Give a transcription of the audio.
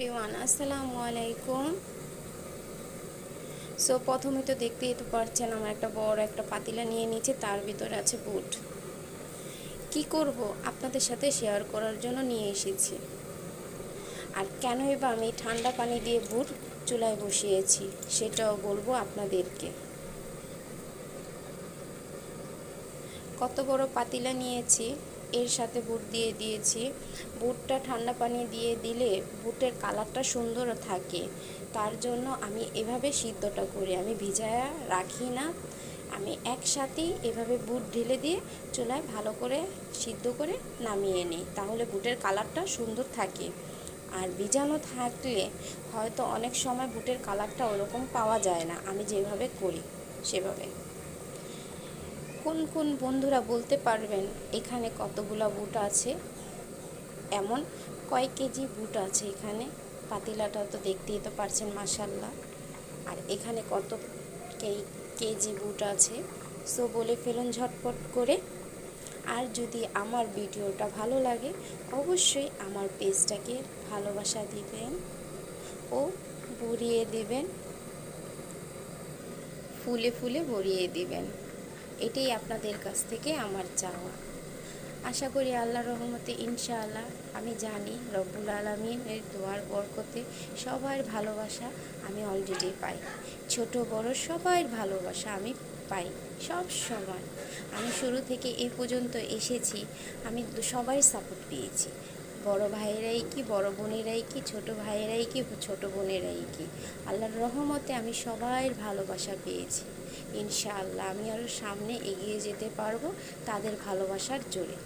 Everyone, আসসালামু আলাইকুম। So প্রথমে তো দেখতেই তো পারছেন, আমার একটা বড় একটা পাতিলা নিয়ে নিয়েছি, তার ভিতরে আছে বুট। কি করব আপনাদের সাথে শেয়ার করার জন্য নিয়ে এসেছি। আর কেনই বা আমি ঠান্ডা পানি দিয়ে বুট চুলায় বসিয়েছি সেটাও বলবো আপনাদেরকে। কত বড় পাতিলা নিয়েছি, এর সাথে বুট দিয়ে দিয়েছি। বুটটা ঠান্ডা পানি দিয়ে দিলে বুটের কালারটা সুন্দর থাকে, তার জন্য আমি এভাবে সিদ্ধটা করি, আমি ভিজায়া রাখি না। আমি একসাথেই এভাবে বুট ঢেলে দিয়ে চুলায় ভালো করে সিদ্ধ করে নামিয়ে নিই, তাহলে বুটের কালারটা সুন্দর থাকে। আর ভিজানো থাকলে হয়তো অনেক সময় বুটের কালারটা ওরকম পাওয়া যায় না, আমি যেভাবে করি সেভাবে। কোন কোন বন্ধুরা বলতে পারবেন এখানে কতগুলা বুট আছে, এমন কয় কেজি বুট আছে এখানে? পাতিলাটা তো দেখতেই তো পারছেন, মাশাল্লাহ। আর এখানে কত কেজি বুট আছে, সো বলে ফেলুন ঝটপট করে। আর যদি আমার ভিডিওটা ভালো লাগে অবশ্যই আমার পেজটাকে ভালোবাসা দিবেন ও ভরিয়ে দিবেন, ফুলে ফুলে ভরিয়ে দিবেন। এটাই আপনাদের কাছ থেকে আমার চাওয়া। আশা করি আল্লাহর রহমতে ইনশাআল্লাহ, আমি জানি রব্বুল আলামিনের দোয়ার বরকতে সবার ভালোবাসা আমি অলরেডি পাই। ছোট বড় সবার ভালোবাসা আমি পাই সব সময়। আমি শুরু থেকে এ পর্যন্ত এসেছি, আমি সবাই সাপোর্ট পেয়েছি। বড় ভাইয়েরাই কি, বড় বোনেরাই কি, ছোট ভাইয়েরাই কি, ছোট বোনেরাই কি, আল্লাহর রহমতে আমি সবার ভালোবাসা পেয়েছি। ইনশাআল্লাহ আমি আরও সামনে এগিয়ে যেতে পারবো তাদের ভালোবাসার জোরে।